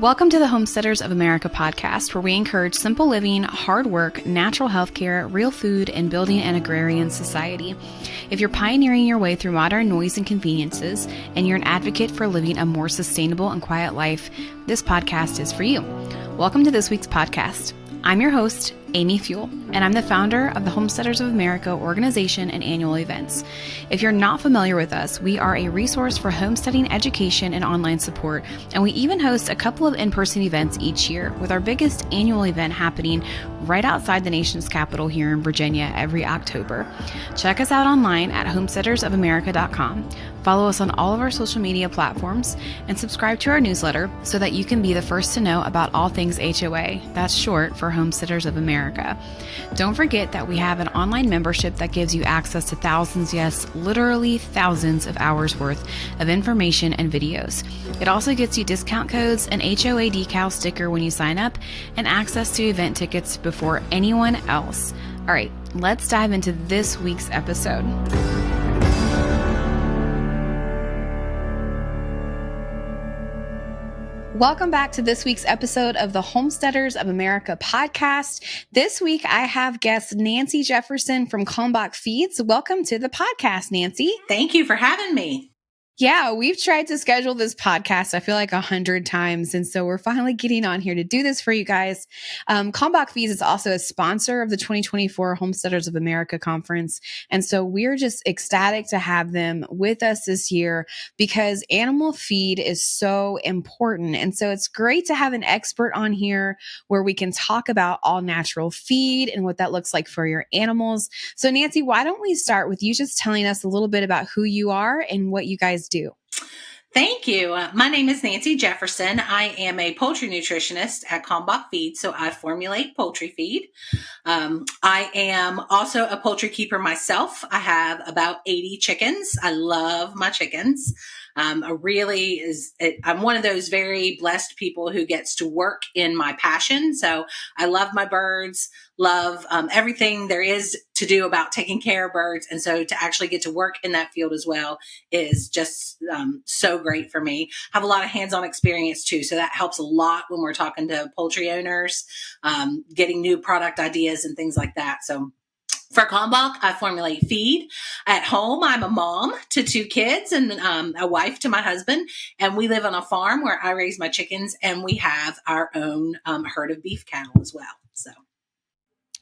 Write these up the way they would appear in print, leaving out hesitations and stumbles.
Welcome to the Homesteaders of America podcast, where we encourage simple living, hard work, natural healthcare, real food, and building an agrarian society. If you're pioneering your way through modern noise and conveniences, and you're an advocate for living a more sustainable and quiet life, this podcast is for you. Welcome to this week's podcast. I'm your host, Amy Fuel, and I'm the founder of the Homesteaders of America organization and annual events. If you're not familiar with us, we are a resource for homesteading education and online support, and we even host a couple of in-person events each year, with our biggest annual event happening right outside the nation's capital here in Virginia every October. Check us out online at homesteadersofamerica.com. Follow us on all of our social media platforms and subscribe to our newsletter so that you can be the first to know about all things HOA. That's short for Homesteaders of America. Don't forget that we have an online membership that gives you access to thousands, yes, literally thousands of hours worth of information and videos. It also gets you discount codes, an HOA decal sticker when you sign up, and access to event tickets before anyone else. All right, let's dive into this week's episode. Welcome back to this week's episode of the Homesteaders of America podcast. This week, I have guest Nancy Jefferson from Kalmbach Feeds. Welcome to the podcast, Nancy. Thank you for having me. Yeah, we've tried to schedule this podcast, I feel like 100 times. And so we're finally getting on here to do this for you guys. Kalmbach Feeds is also a sponsor of the 2024 Homesteaders of America conference. And so we're just ecstatic to have them with us this year because animal feed is so important. And so it's great to have an expert on here where we can talk about all natural feed and what that looks like for your animals. So Nancy, why don't we start with you just telling us a little bit about who you are and what you guys do? Thank you. My name is Nancy Jefferson. I am a poultry nutritionist at Kalmbach Feeds, so I formulate poultry feed. I am also a poultry keeper myself. I have about 80 chickens. I love my chickens. I'm one of those very blessed people who gets to work in my passion. So I love my birds, love everything there is to do about taking care of birds. And so to actually get to work in that field as well is just so great for me. I have a lot of hands-on experience too. So that helps a lot when we're talking to poultry owners, getting new product ideas and things like that. So for Kalmbach, I formulate feed. At home, I'm a mom to 2 kids and a wife to my husband. And we live on a farm where I raise my chickens, and we have our own herd of beef cattle as well. So.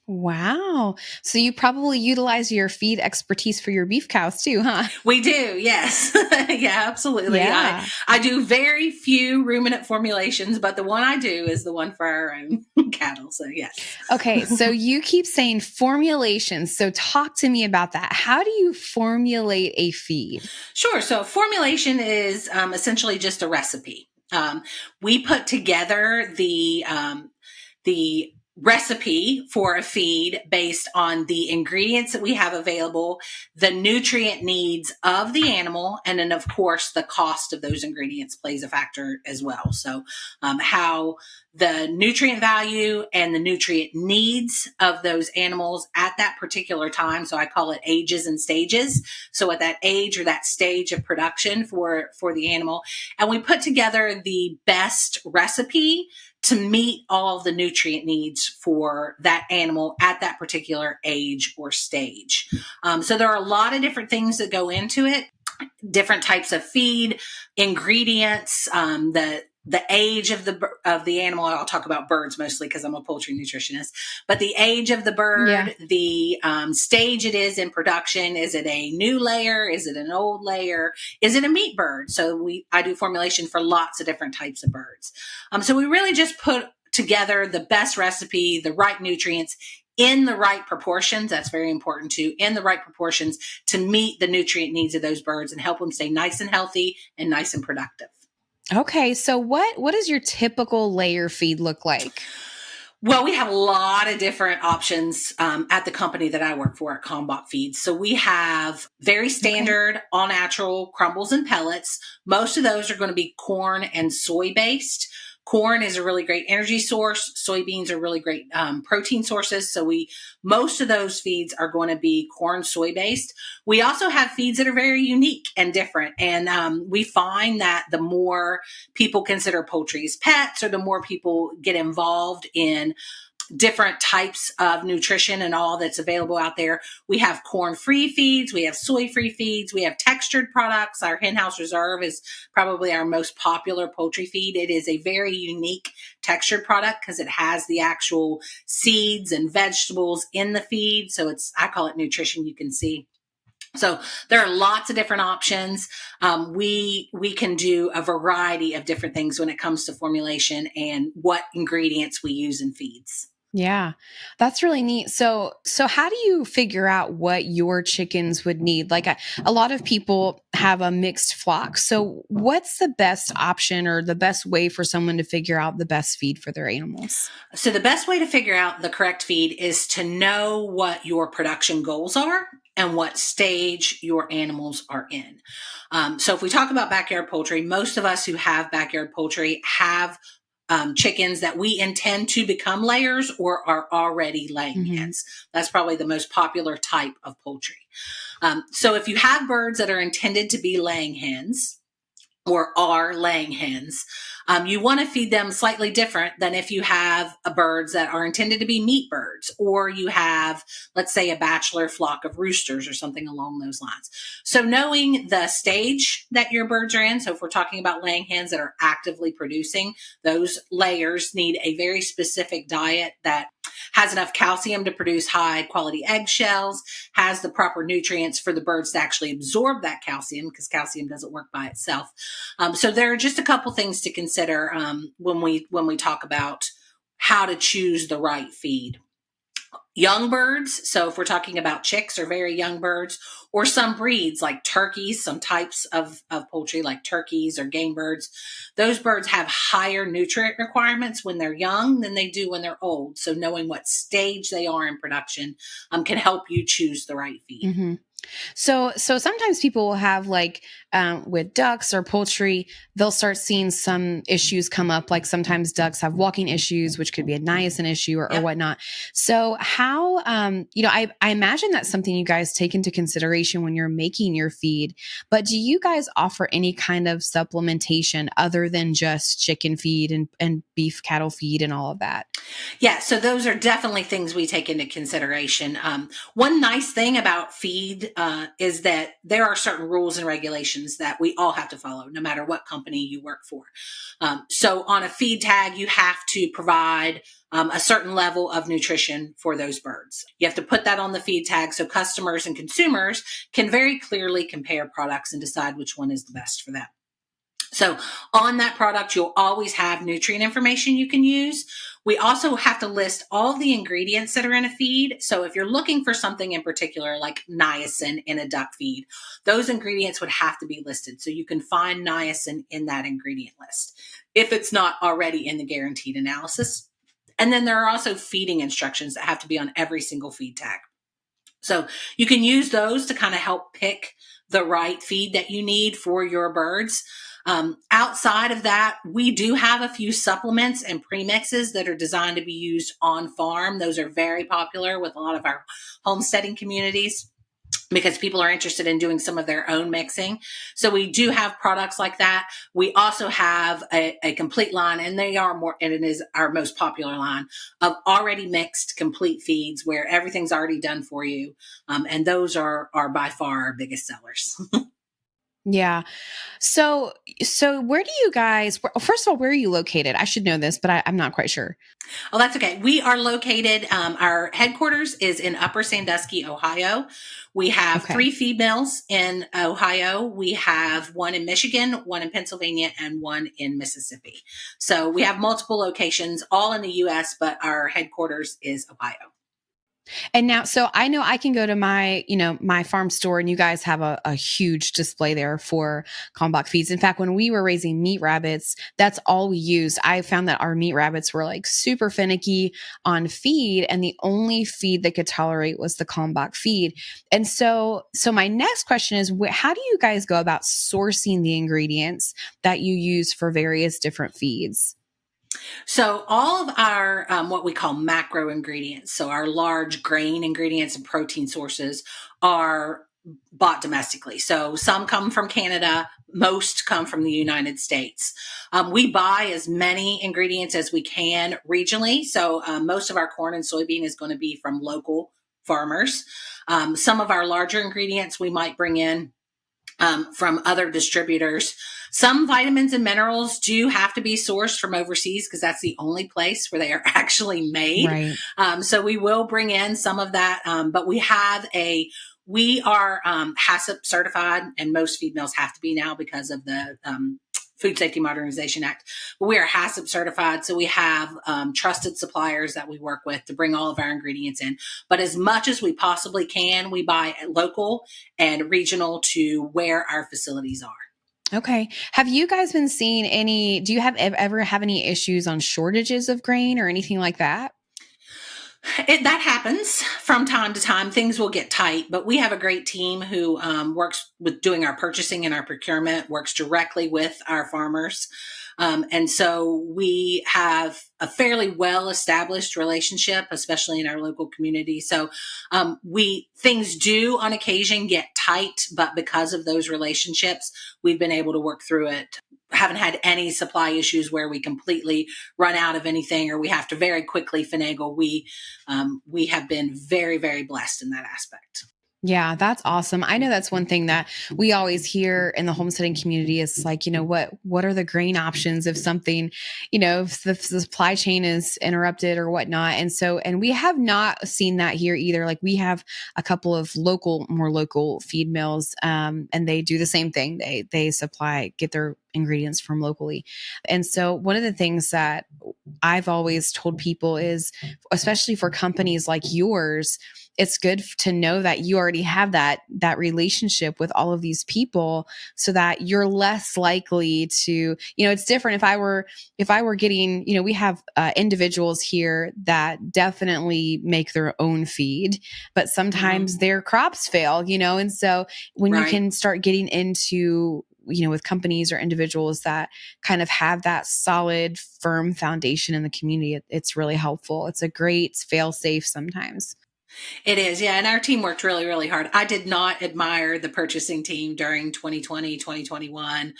Wow. So you probably utilize your feed expertise for your beef cows too, huh? We do. Yes. Yeah, absolutely. Yeah. I do very few ruminant formulations, but the one I do is the one for our own cattle. So yes. Okay. So you keep saying formulation. So talk to me about that. How do you formulate a feed? Sure. So formulation is essentially just a recipe. We put together the recipe for a feed based on the ingredients that we have available, the nutrient needs of the animal, and then of course the cost of those ingredients plays a factor as well. So how the nutrient value and the nutrient needs of those animals at that particular time. So I call it ages and stages. So at that age or that stage of production for the animal, and we put together the best recipe to meet all of the nutrient needs for that animal at that particular age or stage. So there are a lot of different things that go into it, different types of feed, ingredients, the age of the animal. I'll talk about birds mostly because I'm a poultry nutritionist, but the age of the bird, the stage it is in production. Is it a new layer? Is it an old layer? Is it a meat bird? So I do formulation for lots of different types of birds. So we really just put together the best recipe, the right nutrients in the right proportions. That's very important too, in the right proportions to meet the nutrient needs of those birds and help them stay nice and healthy and nice and productive. Okay. So what does your typical layer feed look like? Well, we have a lot of different options at the company that I work for at Kalmbach Feeds. So we have very standard, all natural crumbles and pellets. Most of those are going to be corn and soy based. Corn is a really great energy source. Soybeans are really great protein sources. So most of those feeds are going to be corn, soy based. We also have feeds that are very unique and different. And we find that the more people consider poultry as pets, or the more people get involved in different types of nutrition and all that's available out there. We have corn-free feeds, we have soy-free feeds, we have textured products. Our Henhouse Reserve is probably our most popular poultry feed. It is a very unique textured product because it has the actual seeds and vegetables in the feed. So I call it nutrition you can see. So there are lots of different options. We can do a variety of different things when it comes to formulation and what ingredients we use in feeds. Yeah, that's really neat. So how do you figure out what your chickens would need? Like a lot of people have a mixed flock. So what's the best option or the best way for someone to figure out the best feed for their animals? So the best way to figure out the correct feed is to know what your production goals are and what stage your animals are in. So if we talk about backyard poultry, most of us who have backyard poultry have chickens that we intend to become layers or are already laying hens. That's probably the most popular type of poultry. So if you have birds that are intended to be laying hens or are laying hens, you want to feed them slightly different than if you have birds that are intended to be meat birds, or you have, let's say, a bachelor flock of roosters or something along those lines. So knowing the stage that your birds are in, so if we're talking about laying hens that are actively producing, those layers need a very specific diet that has enough calcium to produce high quality eggshells, has the proper nutrients for the birds to actually absorb that calcium, because calcium doesn't work by itself. So there are just a couple things to consider when we talk about how to choose the right feed. Young birds, so if we're talking about chicks or very young birds, or some breeds like turkeys, some types of poultry like turkeys or game birds, those birds have higher nutrient requirements when they're young than they do when they're old. So knowing what stage they are in production can help you choose the right feed. Mm-hmm. So sometimes people will have with ducks or poultry, they'll start seeing some issues come up. Like sometimes ducks have walking issues, which could be a niacin issue or whatnot. So how, I imagine that's something you guys take into consideration when you're making your feed, but do you guys offer any kind of supplementation other than just chicken feed and beef cattle feed and all of that? Yeah, so those are definitely things we take into consideration. One nice thing about feed is that there are certain rules and regulations that we all have to follow, no matter what company you work for. So on a feed tag, you have to provide a certain level of nutrition for those birds. You have to put that on the feed tag so customers and consumers can very clearly compare products and decide which one is the best for them. So on that product, you'll always have nutrient information you can use. We also have to list all the ingredients that are in a feed. So if you're looking for something in particular, like niacin in a duck feed, those ingredients would have to be listed. So you can find niacin in that ingredient list if it's not already in the guaranteed analysis. And then there are also feeding instructions that have to be on every single feed tag. So you can use those to kind of help pick the right feed that you need for your birds. Outside of that, we do have a few supplements and premixes that are designed to be used on farm. Those are very popular with a lot of our homesteading communities because people are interested in doing some of their own mixing. So we do have products like that. We also have a complete line, and it is our most popular line of already mixed complete feeds where everything's already done for you. And those are by far our biggest sellers. Yeah. So where do you guys, first of all, where are you located? I should know this, but I'm not quite sure. Oh, that's okay. We are located, our headquarters is in Upper Sandusky, Ohio. We have 3 feed mills in Ohio. We have one in Michigan, one in Pennsylvania, and one in Mississippi. So we have multiple locations all in the U.S., but our headquarters is Ohio. And now, so I know I can go to my farm store and you guys have a huge display there for Kalmbach Feeds. In fact, when we were raising meat rabbits, that's all we used. I found that our meat rabbits were like super finicky on feed, and the only feed they could tolerate was the Kalmbach feed. And so my next question is, how do you guys go about sourcing the ingredients that you use for various different feeds? So all of our what we call macro ingredients, so our large grain ingredients and protein sources, are bought domestically. So some come from Canada, most come from the United States. We buy as many ingredients as we can regionally. So most of our corn and soybean is going to be from local farmers. Some of our larger ingredients we might bring in from other distributors. Some vitamins and minerals do have to be sourced from overseas because that's the only place where they are actually made. Right. So we will bring in some of that, but we are HACCP certified, and most feed mills have to be now because of the Food Safety Modernization Act. But we are HACCP certified, so we have trusted suppliers that we work with to bring all of our ingredients in. But as much as we possibly can, we buy local and regional to where our facilities are. Okay. Have you guys been seeing do you ever have any issues on shortages of grain or anything like that? That happens from time to time. Things will get tight, but we have a great team who works with doing our purchasing and our procurement, works directly with our farmers. And so we have a fairly well-established relationship, especially in our local community. So things do on occasion get tight, but because of those relationships, we've been able to work through it. Haven't had any supply issues where we completely run out of anything or we have to very quickly finagle. We have been very, very blessed in that aspect. Yeah, that's awesome. I know that's one thing that we always hear in the homesteading community is like, what are the grain options if something, if the supply chain is interrupted or whatnot. And we have not seen that here either. Like we have a couple of more local feed mills, and they do the same thing. They get their ingredients from locally. And so one of the things that I've always told people is, especially for companies like yours, it's good to know that you already have that relationship with all of these people so that you're less likely to, it's different if I were getting, we have individuals here that definitely make their own feed, but sometimes their crops fail, and so when you can start getting into, with companies or individuals that kind of have that solid, firm foundation in the community, it's really helpful. It's a great fail safe sometimes. It is. Yeah. And our team worked really, really hard. I did not admire the purchasing team during 2020, 2021,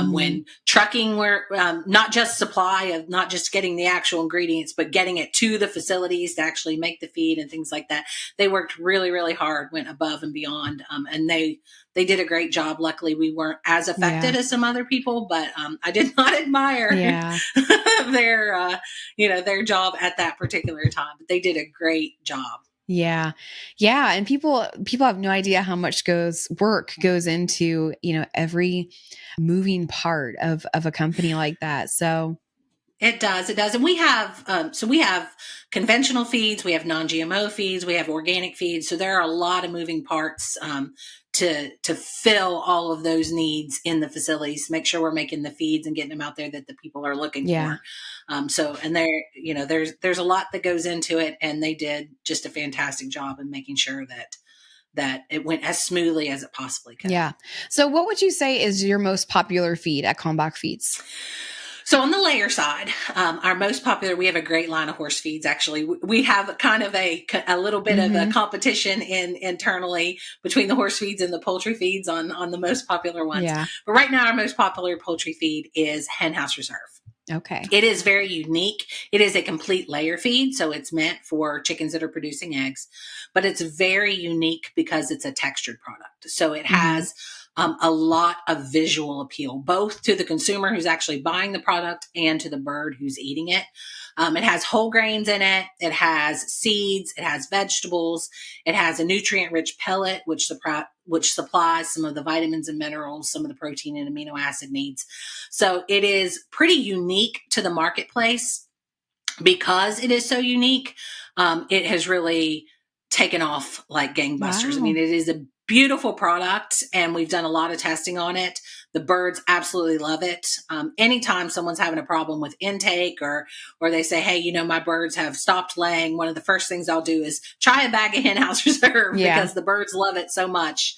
when trucking were not just supply of not just getting the actual ingredients, but getting it to the facilities to actually make the feed and things like that. They worked really, really hard, went above and beyond. And they did a great job. Luckily, we weren't as affected as some other people, but I did not admire their job at that particular time. But they did a great job. Yeah. Yeah. And people have no idea how much work goes into, every moving part of a company like that. So it does. And we have conventional feeds, we have non-GMO feeds, we have organic feeds. So there are a lot of moving parts, to fill all of those needs in the facilities, make sure we're making the feeds and getting them out there that the people are looking for. And there's a lot that goes into it, and they did just a fantastic job in making sure that it went as smoothly as it possibly could. Yeah. So what would you say is your most popular feed at Kalmbach Feeds? So on the layer side, our most popular, we have a great line of horse feeds. Actually, we have kind of a little bit of a competition internally between the horse feeds and the poultry feeds on the most popular ones. Yeah. But right now, our most popular poultry feed is Hen House Reserve. Okay. It is very unique. It is a complete layer feed, so it's meant for chickens that are producing eggs, but it's very unique because it's a textured product. So it has a lot of visual appeal, both to the consumer who's actually buying the product and to the bird who's eating it. It has whole grains in it. It has seeds. It has vegetables. It has a nutrient-rich pellet, which supplies some of the vitamins and minerals, some of the protein and amino acid needs. So it is pretty unique to the marketplace. Because it is so unique, it has really taken off like gangbusters. Wow. I mean, it is a beautiful product, and we've done a lot of testing on it. The birds absolutely love it. Anytime someone's having a problem with intake or they say, hey, my birds have stopped laying, one of the first things I'll do is try a bag of Hen House Reserve because the birds love it so much.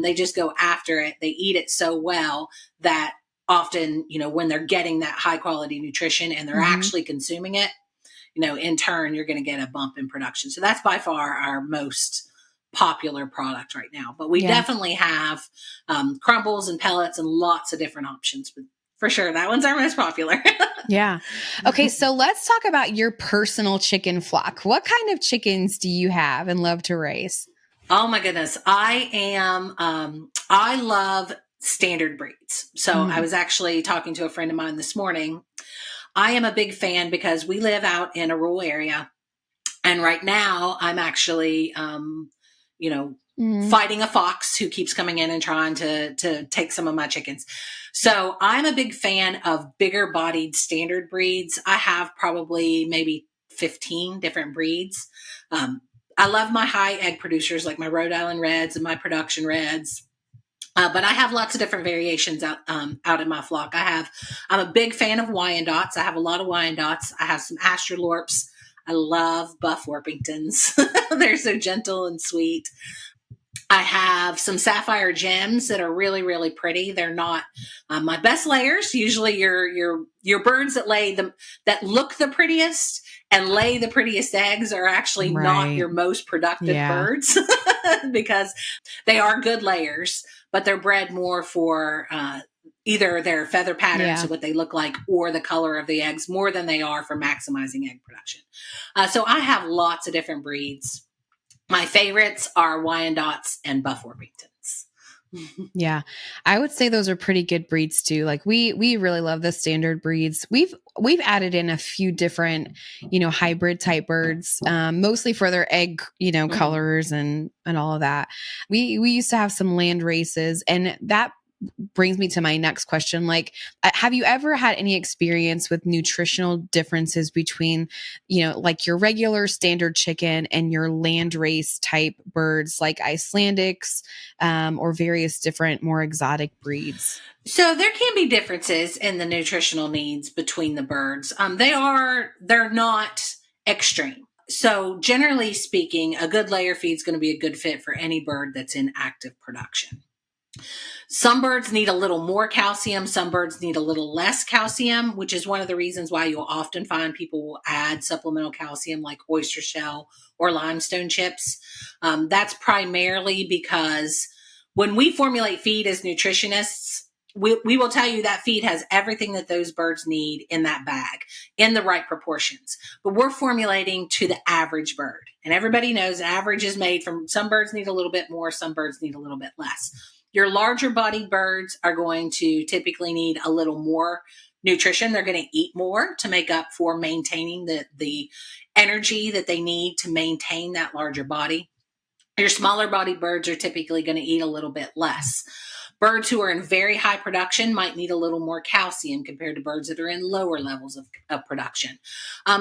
They just go after it. They eat it so well that often, when they're getting that high quality nutrition and they're actually consuming it, in turn, you're going to get a bump in production. So that's by far our most popular product right now. But we definitely have crumbles and pellets and lots of different options. But for sure, that one's our most popular. Yeah. Okay. So let's talk about your personal chicken flock. What kind of chickens do you have and love to raise? Oh my goodness. I love standard breeds. So I was actually talking to a friend of mine this morning. I am a big fan because we live out in a rural area. And right now I'm actually, fighting a fox who keeps coming in and trying to take some of my chickens. So I'm a big fan of bigger bodied standard breeds. I have probably maybe 15 different breeds. I love my high egg producers like my Rhode Island Reds and my production Reds. But I have lots of different variations out in my flock. I'm a big fan of Wyandottes. I have a lot of Wyandottes. I have some Australorps. I love Buff Orpingtons. They're so gentle and sweet. I have some Sapphire Gems that are really, really pretty. They're not my best layers. Usually your birds that look the prettiest and lay the prettiest eggs are actually not your most productive birds because they are good layers, but they're bred more for either their feather patterns of what they look like or the color of the eggs more than they are for maximizing egg production. So I have lots of different breeds. My favorites are Wyandottes and Buff Orpingtons. Yeah. I would say those are pretty good breeds too. Like we really love the standard breeds. We've added in a few different, hybrid type birds, mostly for their egg, colors and all of that. We used to have some land races, and that brings me to my next question. Like, have you ever had any experience with nutritional differences between, like your regular standard chicken and your land race type birds like Icelandics, or various different more exotic breeds? So there can be differences in the nutritional needs between the birds. They're not extreme. So generally speaking, a good layer feed is going to be a good fit for any bird that's in active production. Some birds need a little more calcium. Some birds need a little less calcium, which is one of the reasons why you'll often find people will add supplemental calcium like oyster shell or limestone chips. That's primarily because when we formulate feed as nutritionists, we will tell you that feed has everything that those birds need in that bag in the right proportions. But we're formulating to the average bird. And everybody knows average is made from some birds need a little bit more, some birds need a little bit less. Your larger bodied birds are going to typically need a little more nutrition. They're going to eat more to make up for maintaining the energy that they need to maintain that larger body. Your smaller bodied birds are typically going to eat a little bit less. Birds who are in very high production might need a little more calcium compared to birds that are in lower levels of production.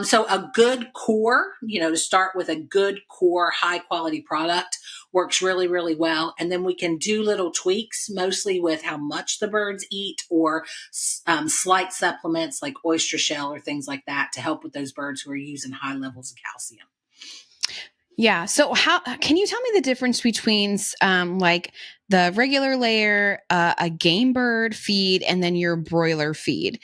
So a good core, to start with a good core, high quality product works really, really well. And then we can do little tweaks, mostly with how much the birds eat or slight supplements like oyster shell or things like that to help with those birds who are using high levels of calcium. Yeah. So how can you tell me the difference between like the regular layer, a game bird feed, and then your broiler feed?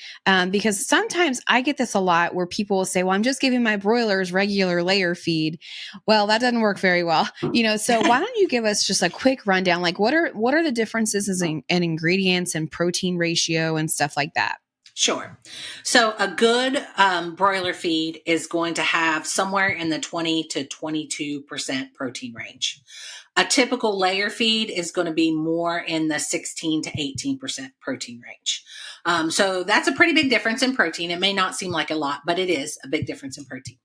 Because sometimes I get this a lot where people will say, well, I'm just giving my broilers regular layer feed. Well, that doesn't work very well. So why don't you give us just a quick rundown? Like what are the differences in ingredients and protein ratio and stuff like that? Sure. So a good broiler feed is going to have somewhere in the 20 to 22% protein range. A typical layer feed is going to be more in the 16 to 18% protein range. So that's a pretty big difference in protein. It may not seem like a lot, but it is a big difference in protein.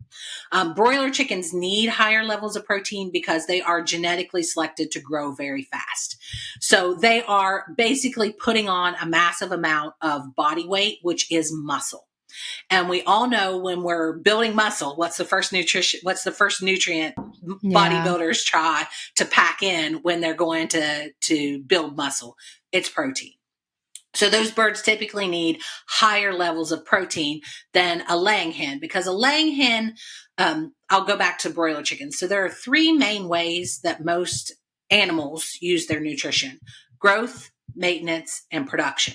Broiler chickens need higher levels of protein because they are genetically selected to grow very fast. So they are basically putting on a massive amount of body weight, which is muscle. And we all know when we're building muscle, what's the first nutrient bodybuilders try to pack in when they're going to build muscle? It's protein. So those birds typically need higher levels of protein than a laying hen, because a laying hen, I'll go back to broiler chickens. So there are three main ways that most animals use their nutrition: growth, maintenance, and production.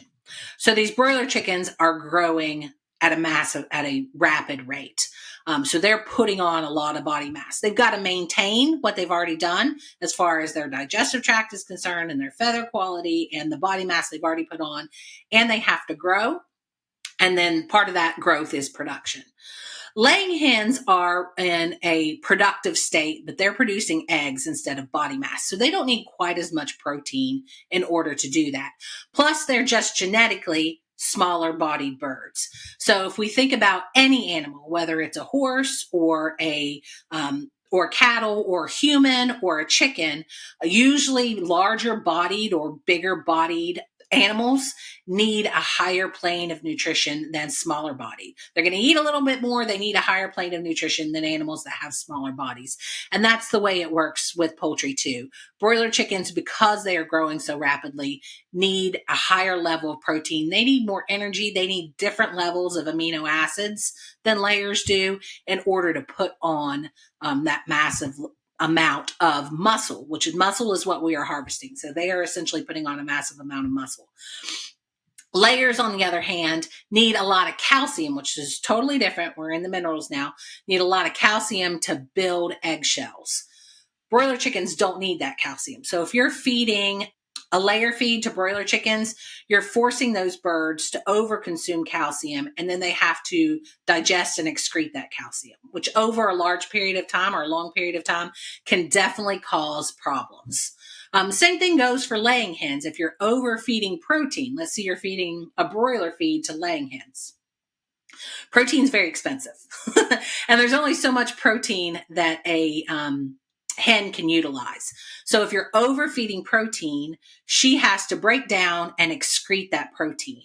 So these broiler chickens are growing at a rapid rate. So they're putting on a lot of body mass. They've got to maintain what they've already done as far as their digestive tract is concerned and their feather quality and the body mass they've already put on, and they have to grow. And then part of that growth is production. Laying hens are in a productive state, but they're producing eggs instead of body mass. So they don't need quite as much protein in order to do that. Plus, they're just genetically smaller bodied birds. So if we think about any animal, whether it's a horse or or cattle or human or a chicken, usually larger bodied or bigger bodied animals need a higher plane of nutrition than smaller bodied. They're going to eat a little bit more. They need a higher plane of nutrition than animals that have smaller bodies. And that's the way it works with poultry too. Broiler chickens, because they are growing so rapidly, need a higher level of protein. They need more energy. They need different levels of amino acids than layers do in order to put on that massive amount of muscle, muscle is what we are harvesting. So they are essentially putting on a massive amount of muscle. Layers, on the other hand, need a lot of calcium, which is totally different. We're in the minerals now. Need a lot of calcium to build eggshells. Broiler chickens don't need that calcium. So if you're feeding a layer feed to broiler chickens, you're forcing those birds to overconsume calcium, and then they have to digest and excrete that calcium, which over a large period of time or a long period of time can definitely cause problems. Same thing goes for laying hens. If you're overfeeding protein, let's say you're feeding a broiler feed to laying hens. Protein's very expensive. And there's only so much protein that a hen can utilize. So if you're overfeeding protein, she has to break down and excrete that protein.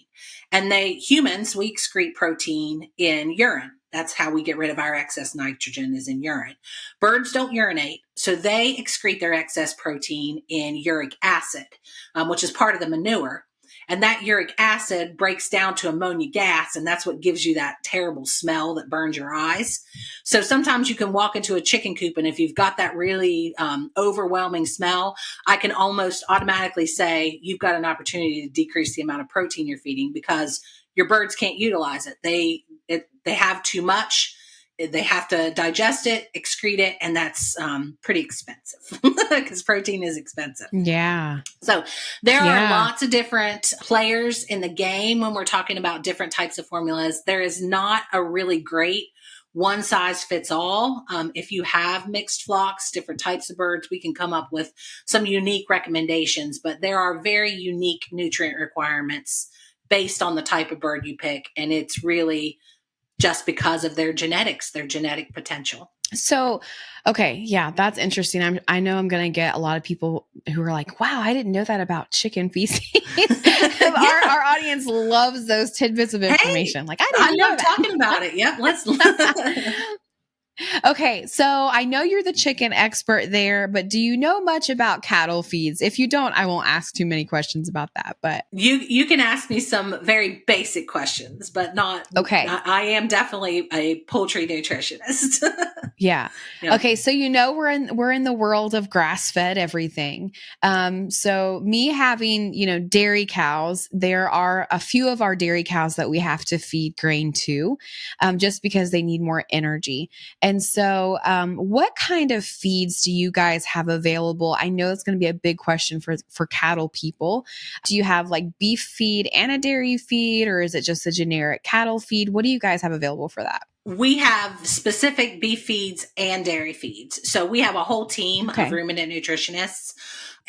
And humans, we excrete protein in urine. That's how we get rid of our excess nitrogen, is in urine. Birds don't urinate, so they excrete their excess protein in uric acid, which is part of the manure. And that uric acid breaks down to ammonia gas, and that's what gives you that terrible smell that burns your eyes. So sometimes you can walk into a chicken coop, and if you've got that really overwhelming smell, I can almost automatically say you've got an opportunity to decrease the amount of protein you're feeding, because your birds can't utilize it. They have too much. They have to digest it, excrete it, and that's pretty expensive because protein is expensive. Yeah. So there are lots of different players in the game when we're talking about different types of formulas. There is not a really great one size fits all. If you have mixed flocks, different types of birds, we can come up with some unique recommendations, but there are very unique nutrient requirements based on the type of bird you pick. And it's really just because of their genetics, their genetic potential. So, okay. Yeah, that's interesting. I know I'm going to get a lot of people who are like, wow, I didn't know that about chicken feces. Our audience loves those tidbits of information. Like, I love talking about it. Yep. Let's. Okay. So I know you're the chicken expert there, but do you know much about cattle feeds? If you don't, I won't ask too many questions about that, but you can ask me some very basic questions, but not. Okay. I am definitely a poultry nutritionist. Yeah. Okay. So, we're in the world of grass-fed everything. So me having, dairy cows, there are a few of our dairy cows that we have to feed grain to, just because they need more energy. And so, what kind of feeds do you guys have available? I know it's going to be a big question for cattle people. Do you have like beef feed and a dairy feed, or is it just a generic cattle feed? What do you guys have available for that? We have specific beef feeds and dairy feeds. So we have a whole team of ruminant nutritionists.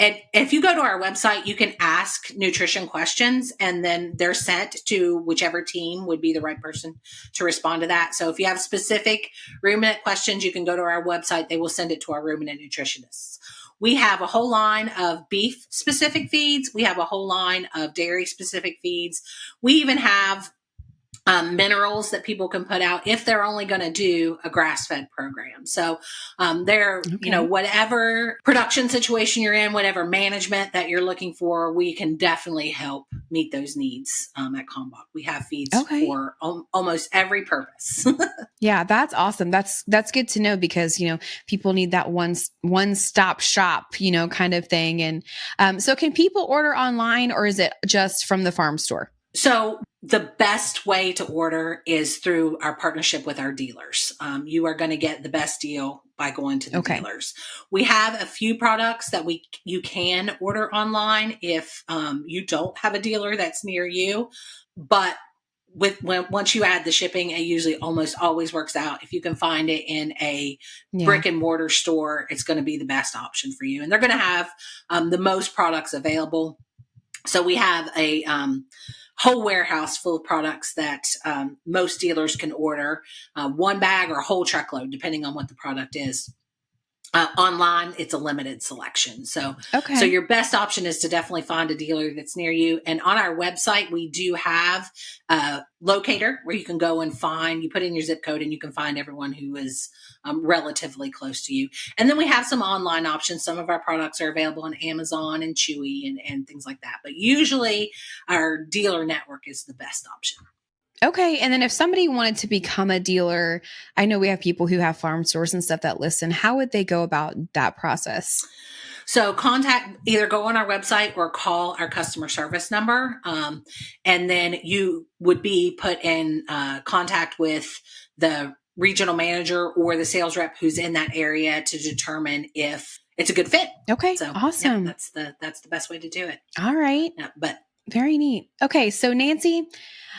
And if you go to our website, you can ask nutrition questions, and then they're sent to whichever team would be the right person to respond to that. So if you have specific ruminant questions, you can go to our website. They will send it to our ruminant nutritionists. We have a whole line of beef specific feeds. We have a whole line of dairy specific feeds. We even have minerals that people can put out if they're only going to do a grass-fed program. So whatever production situation you're in, whatever management that you're looking for, we can definitely help meet those needs at Kalmbach. We have feeds for almost every purpose. Yeah, that's awesome. That's good to know, because, people need that one-stop shop, kind of thing. And so can people order online, or is it just from the farm store? So the best way to order is through our partnership with our dealers. You are going to get the best deal by going to the dealers. We have a few products that you can order online if you don't have a dealer that's near you, but once you add the shipping, it usually almost always works out. If you can find it in a brick and mortar store, it's going to be the best option for you, and they're going to have the most products available. So we have a whole warehouse full of products that most dealers can order, one bag or a whole truckload, depending on what the product is. Online, it's a limited selection. So your best option is to definitely find a dealer that's near you. And on our website, we do have a locator where you can go and you put in your zip code and you can find everyone who is relatively close to you. And then we have some online options. Some of our products are available on Amazon and Chewy and things like that. But usually our dealer network is the best option. Okay. And then if somebody wanted to become a dealer, I know we have people who have farm stores and stuff that listen. How would they go about that process? So either go on our website or call our customer service number. And then you would be put in contact with the regional manager or the sales rep who's in that area to determine if it's a good fit. Okay. So awesome. Yeah, that's the best way to do it. All right. Yeah, but very neat. Okay. So Nancy,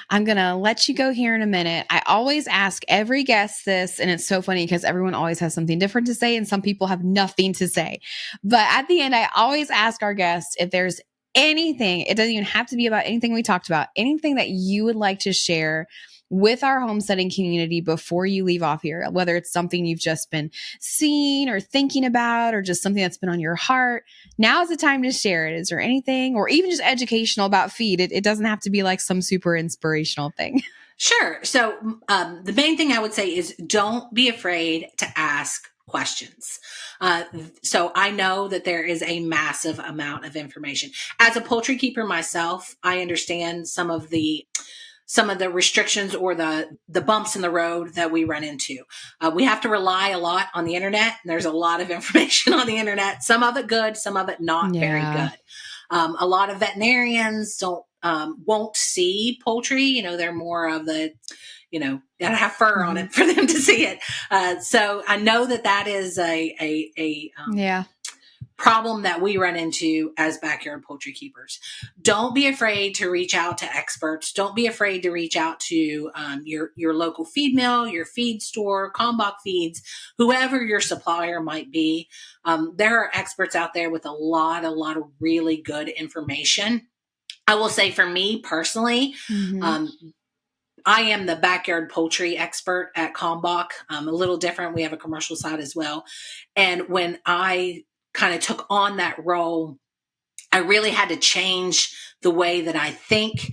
I'm going to let you go here in a minute. I always ask every guest this, and it's so funny because everyone always has something different to say and some people have nothing to say. But at the end, I always ask our guests if there's anything, it doesn't even have to be about anything we talked about, anything that you would like to share with our homesteading community before you leave off here, whether it's something you've just been seeing or thinking about, or just something that's been on your heart. Now is the time to share it. Is there anything, or even just educational about feed? It doesn't have to be like some super inspirational thing. Sure. So the main thing I would say is don't be afraid to ask questions. So I know that there is a massive amount of information. As a poultry keeper myself, I understand some of the restrictions or the bumps in the road that we run into. We have to rely a lot on the internet. And there's a lot of information on the internet, some of it good, some of it not very good. A lot of veterinarians won't see poultry. They're more of the, gotta have fur on it for them to see it. So I know that is a problem that we run into as backyard poultry keepers. Don't be afraid to reach out to experts. Don't be afraid to reach out to your local feed mill, your feed store, Kalmbach Feeds, whoever your supplier might be. There are experts out there with a lot of really good information. I will say for me personally, I am the backyard poultry expert at Kalmbach. A little different. We have a commercial side as well. And when I kind of took on that role, I really had to change the way that I think,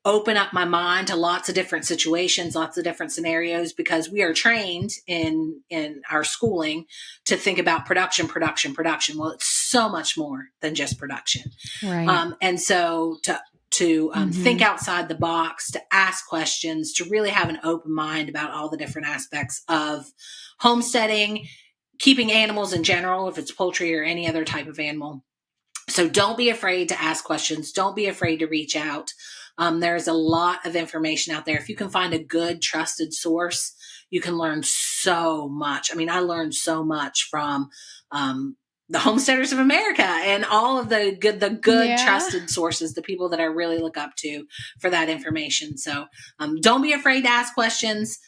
open up my mind to lots of different situations, lots of different scenarios, because we are trained in our schooling to think about production. Well, it's so much more than just production. Right. And so to think outside the box, to ask questions, to really have an open mind about all the different aspects of homesteading, keeping animals in general, if it's poultry or any other type of animal. So don't be afraid to ask questions. Don't be afraid to reach out. There's a lot of information out there. If you can find a good, trusted source, you can learn so much. I mean, I learned so much from the Homesteaders of America and all of the good trusted sources, the people that I really look up to for that information. So don't be afraid to ask questions.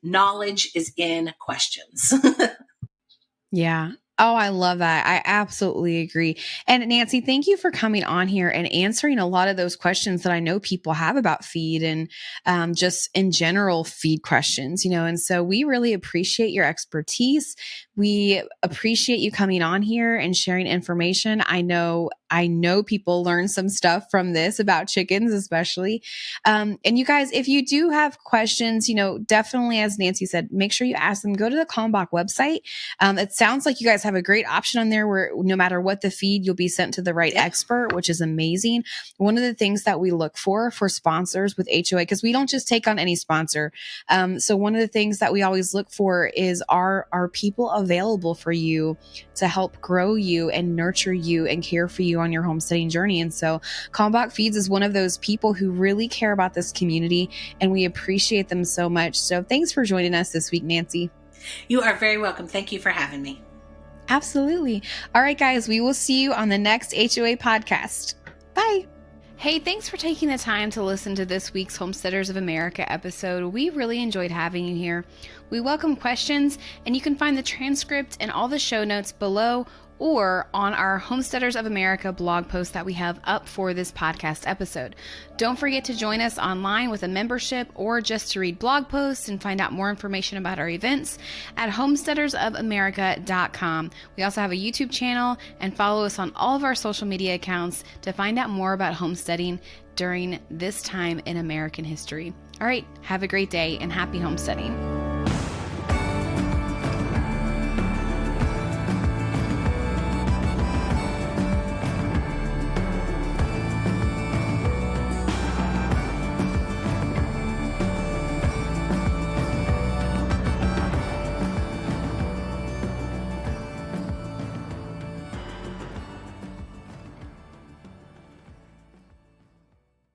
Knowledge is in questions. Yeah. Oh, I love that. I absolutely agree. And Nancy, thank you for coming on here and answering a lot of those questions that I know people have about feed and just in general feed questions, and so we really appreciate your expertise. We appreciate you coming on here and sharing information. I know people learn some stuff from this about chickens, especially. And you guys, if you do have questions, definitely, as Nancy said, make sure you ask them. Go to the Kalmbach website. It sounds like you guys have a great option on there where no matter what the feed, you'll be sent to the right expert, which is amazing. One of the things that we look for sponsors with HOA, because we don't just take on any sponsor. So one of the things that we always look for is are people available for you to help grow you and nurture you and care for you on your homesteading journey. And so Kalmbach Feeds is one of those people who really care about this community, and we appreciate them so much. So thanks for joining us this week, Nancy. You are very welcome. Thank you for having me. Absolutely. All right, guys, we will see you on the next HOA podcast. Bye. Hey, thanks for taking the time to listen to this week's Homesteaders of America episode. We really enjoyed having you here. We welcome questions, and you can find the transcript and all the show notes below or on our Homesteaders of America blog post that we have up for this podcast episode. Don't forget to join us online with a membership or just to read blog posts and find out more information about our events at homesteadersofamerica.com. We also have a YouTube channel, and follow us on all of our social media accounts to find out more about homesteading during this time in American history. All right, have a great day and happy homesteading.